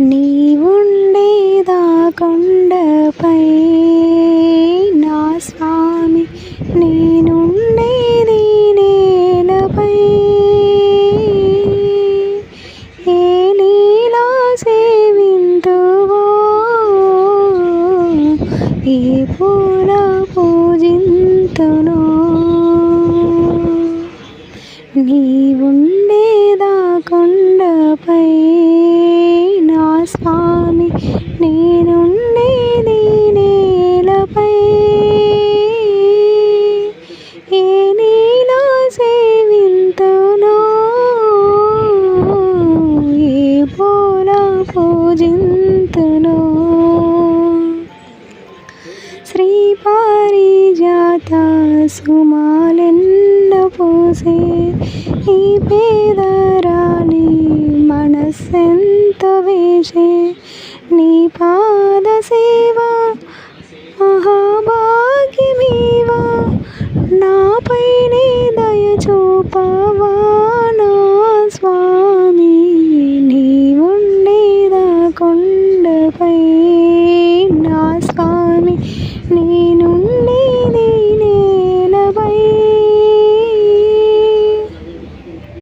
నీవుండేదా కొండపై నా స్వామి, నేనుండేది నేలపై. ఏ లీలా సేవింతువో, ఏ పూల పూజింతునో. నీవుండేదా కొండపై నా స్వామి, నేనుండేది నేలపై. ఏ నీలా సేవింతునో, ఏ పూల పూజింతునో. శ్రీ పారిజాత సుమాలెన్న పూసే ఈ పేదరాలి మనస్సెంత వేసే. నీ పాద సేవ మహాభా